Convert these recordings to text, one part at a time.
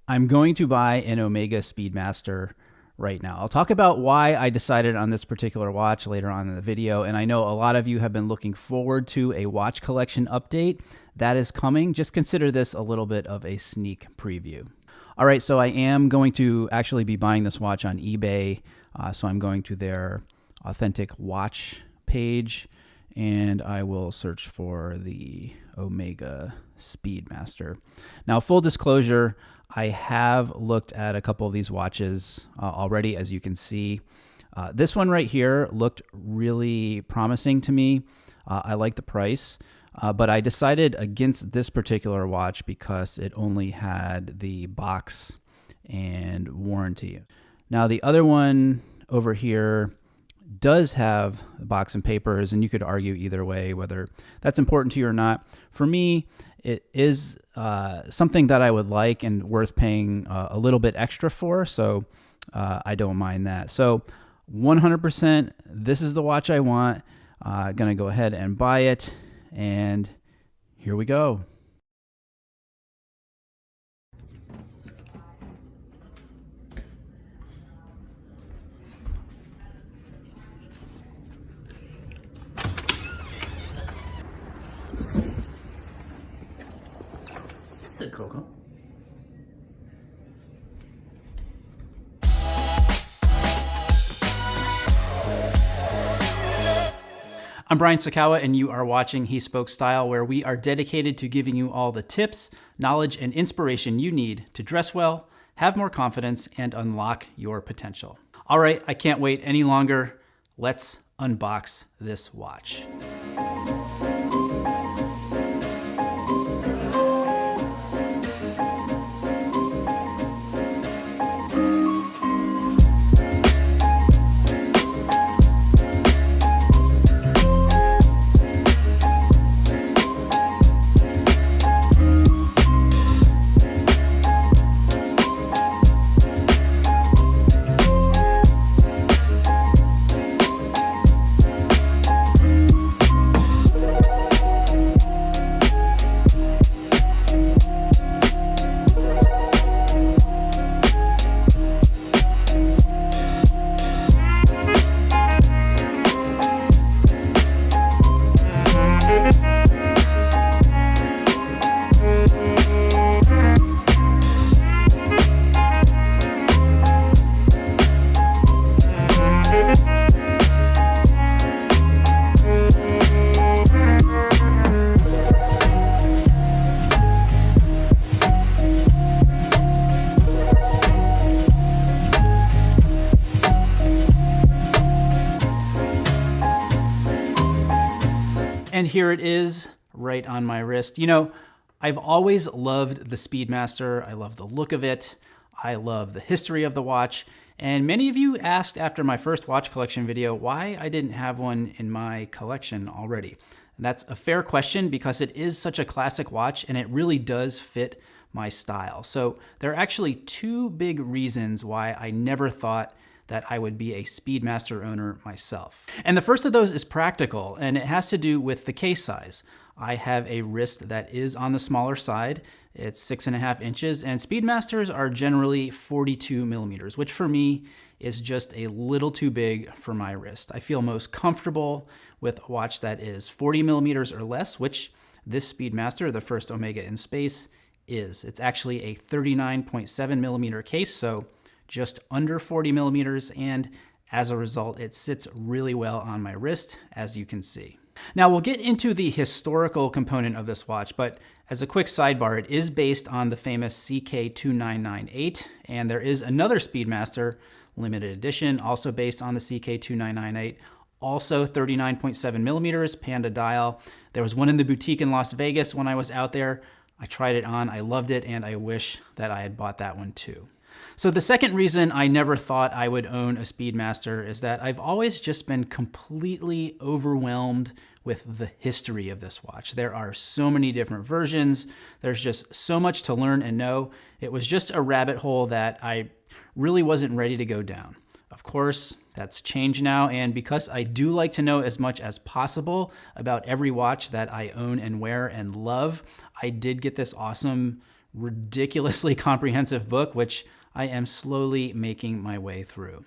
I'm going to buy an Omega Speedmaster right now. I'll talk about why I decided on this particular watch later on in the video, and I know a lot of you have been looking forward to a watch collection update that is coming. Just consider this a little bit of a sneak preview. All right, so I am going to actually be buying this watch on eBay, so I'm going to their authentic watch page, and I will search for the Omega Speedmaster. Now, full disclosure, I have looked at a couple of these watches already, as you can see. This one right here looked really promising to me. I like the price, but I decided against this particular watch because it only had the box and warranty. Now, the other one over here does have the box and papers, and you could argue either way whether that's important to you or not. For me, it is something that I would like and worth paying a little bit extra for, so I don't mind that. So 100%, this is the watch I want. Gonna go ahead and buy it, and here we go. Coco. I'm Brian Sakawa, and you are watching He Spoke Style, where we are dedicated to giving you all the tips, knowledge, and inspiration you need to dress well, have more confidence, and unlock your potential. All right, I can't wait any longer. Let's unbox this watch. And here it is, right on my wrist. You know, I've always loved the Speedmaster. I love the look of it. I love the history of the watch. And many of you asked after my first watch collection video why I didn't have one in my collection already. And that's a fair question because it is such a classic watch and it really does fit my style. So there are actually two big reasons why I never thought that I would be a Speedmaster owner myself. And the first of those is practical, and it has to do with the case size. I have a wrist that is on the smaller side. It's 6.5 inches, and Speedmasters are generally 42 millimeters, which for me is just a little too big for my wrist. I feel most comfortable with a watch that is 40 millimeters or less, which this Speedmaster, the first Omega in space, is. It's actually a 39.7 millimeter case, so just under 40 millimeters, and as a result, it sits really well on my wrist, as you can see. Now, we'll get into the historical component of this watch, but as a quick sidebar, it is based on the famous CK2998, and there is another Speedmaster limited edition, also based on the CK2998, also 39.7 millimeters, Panda dial. There was one in the boutique in Las Vegas when I was out there. I tried it on, I loved it, and I wish that I had bought that one too. So the second reason I never thought I would own a Speedmaster is that I've always just been completely overwhelmed with the history of this watch. There are so many different versions. There's just so much to learn and know. It was just a rabbit hole that I really wasn't ready to go down. Of course, that's changed now, and because I do like to know as much as possible about every watch that I own and wear and love, I did get this awesome ridiculously comprehensive book, which I am slowly making my way through.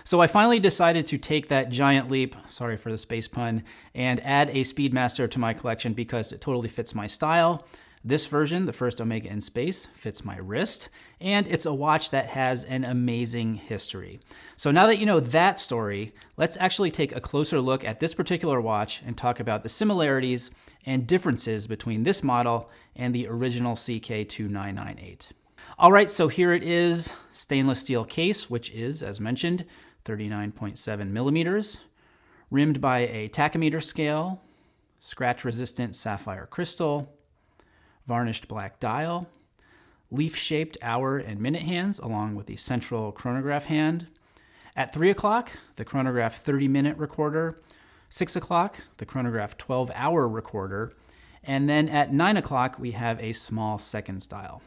So I finally decided to take that giant leap, sorry for the space pun, and add a Speedmaster to my collection because it totally fits my style. This version, the first Omega in space, fits my wrist, and it's a watch that has an amazing history. So now that you know that story, let's actually take a closer look at this particular watch and talk about the similarities and differences between this model and the original CK2998. All right, so here it is, stainless steel case, which is, as mentioned, 39.7 millimeters, rimmed by a tachymeter scale, scratch-resistant sapphire crystal, varnished black dial, leaf-shaped hour and minute hands along with the central chronograph hand. At 3 o'clock, the chronograph 30-minute recorder, 6 o'clock, the chronograph 12-hour recorder, and then at 9 o'clock, we have a small seconds dial.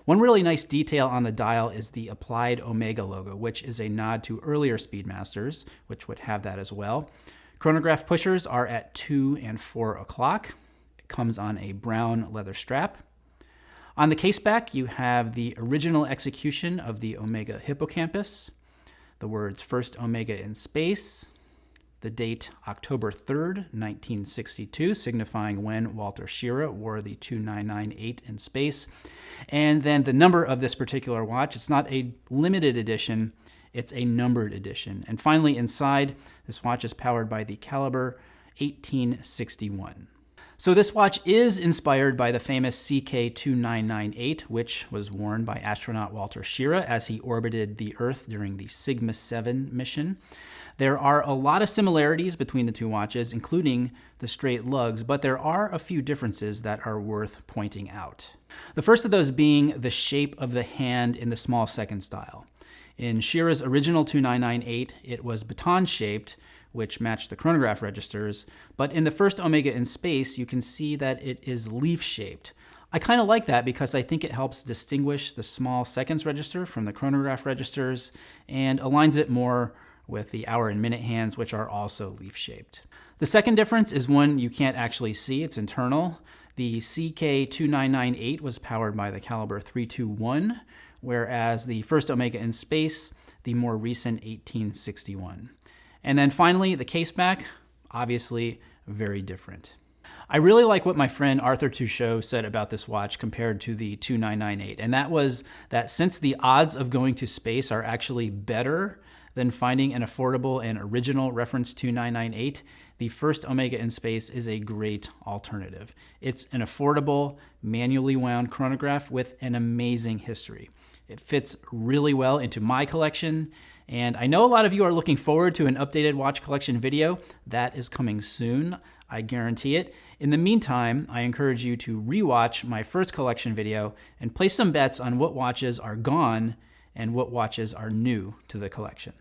One really nice detail on the dial is the applied Omega logo, which is a nod to earlier Speedmasters, which would have that as well. Chronograph pushers are at 2 and 4 o'clock. It comes on a brown leather strap. On the case back, you have the original execution of the Omega hippocampus, the words First Omega in Space, the date October 3rd, 1962, signifying when Walter Schirra wore the 2998 in space. And then the number of this particular watch, it's not a limited edition, it's a numbered edition. And finally inside, this watch is powered by the caliber 1861. So this watch is inspired by the famous CK2998, which was worn by astronaut Walter Schirra as he orbited the Earth during the Sigma 7 mission. There are a lot of similarities between the two watches, including the straight lugs, but there are a few differences that are worth pointing out. The first of those being the shape of the hand in the small seconds dial. In Schirra's original 2998, it was baton-shaped, which matched the chronograph registers, but in the first Omega in space, you can see that it is leaf-shaped. I kind of like that because I think it helps distinguish the small seconds register from the chronograph registers and aligns it more with the hour and minute hands, which are also leaf-shaped. The second difference is one you can't actually see, it's internal. The CK2998 was powered by the caliber 321, whereas the first Omega in space, the more recent 1861. And then finally, the case back, obviously very different. I really like what my friend Arthur Touchot said about this watch compared to the 2998, and that was that since the odds of going to space are actually better than finding an affordable and original reference 2998, the first Omega in space is a great alternative. It's an affordable, manually wound chronograph with an amazing history. It fits really well into my collection, and I know a lot of you are looking forward to an updated watch collection video. That is coming soon, I guarantee it. In the meantime, I encourage you to rewatch my first collection video and place some bets on what watches are gone and what watches are new to the collection.